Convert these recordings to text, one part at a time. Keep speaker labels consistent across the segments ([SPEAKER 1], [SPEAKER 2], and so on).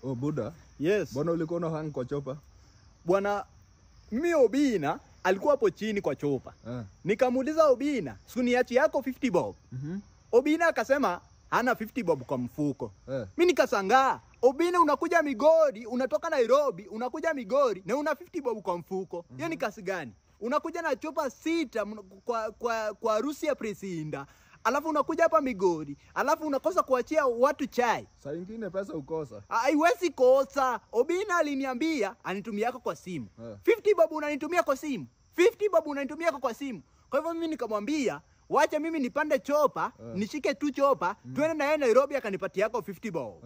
[SPEAKER 1] Oh Buda.
[SPEAKER 2] Yes.
[SPEAKER 1] Bwana ulikuwa na hang kwa chopa?
[SPEAKER 2] Bwana mimi Obina alikuwa hapo chini kwa chopa. Nikamuuliza Obina, "Suniachi yako 50 bob?" Obina akasema hana 50 bob kwa mfuko. Mimi nikashangaa, Obina unakuja Migori, unatoka Nairobi, unakuja Migori na una 50 bob kwa mfuko. Hiyo ni kasi gani? Unakuja na chopa 6 kwa harusi ya Presinda. Alafu unakuja hapa Migori, alafu unakosa kuachia watu chai.
[SPEAKER 1] Saa nyingine pesa ukosa.
[SPEAKER 2] Haiwezi kosa. Obina aliniambia anitumia yako kwa simu. 50 bob unanitumia kwa simu. 50 bob unanitumia kwa simu. Kwa hivyo mimi nikamwambia, wacha mimi nipande chopa, nishike tu chopa, twende na yeye Nairobi akanipatia yako 50 bob.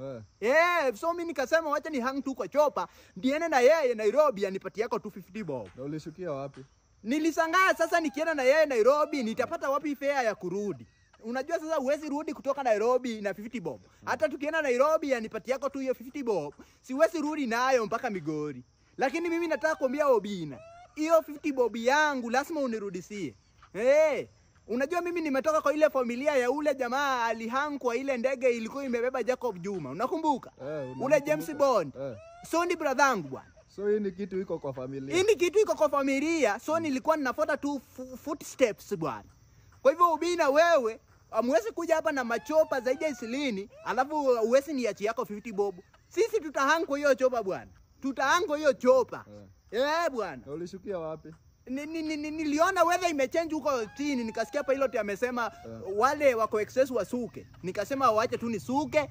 [SPEAKER 2] So mimi nikasema wacha ni hang tu kwa chopa, ndiene na yeye Nairobi anipatia yako 250 bob.
[SPEAKER 1] Na ulishukia wapi?
[SPEAKER 2] Nilisangaa sasa nikienda na yeye Nairobi nitapata wapi fare ya kurudi. Unajua sasa uwezi rudi kutoka Nairobi na 50 bob. Hata tukienda Nairobi anipatia yako tu hiyo 50 bob, siwezi rudi nayo mpaka Migori. Lakini mimi nataka kuambia Obina, hiyo 50 bob yangu lazima unirudisie. Unajua mimi nimetoka kwa ile familia ya ule jamaa alihang kwa ile ndege ilikuwa imebeba Jacob Juma. Unakumbuka? Ule James Bond. So ni brother yangu bwana.
[SPEAKER 1] So hii ni kitu iko kwa familia.
[SPEAKER 2] Hii ni kitu iko kwa familia. So nilikuwa ninafuata tu footsteps bwana. Kwa hivyo Obina wewe, amwezi kuja hapa na machopa zaidi ya 20, alafu uwezi niachi yako 50 bob. Sisi tutahang kwa hiyo chopa bwana. Tutahang kwa hiyo chopa. Bwana.
[SPEAKER 1] Na ulishukia wapi?
[SPEAKER 2] Niliona weather imechange huko chini, nikasikia pilot amesema wale wako excess wasuke. Nikasema waache tu nisuke,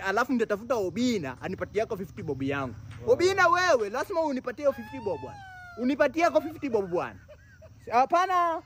[SPEAKER 2] alafu nitatafuta Obina anipatie yako 50 bob yangu. Obina wewe, lazima unipatie 50 bob bwana. Unipatie yako 50 bob bwana. Hapana.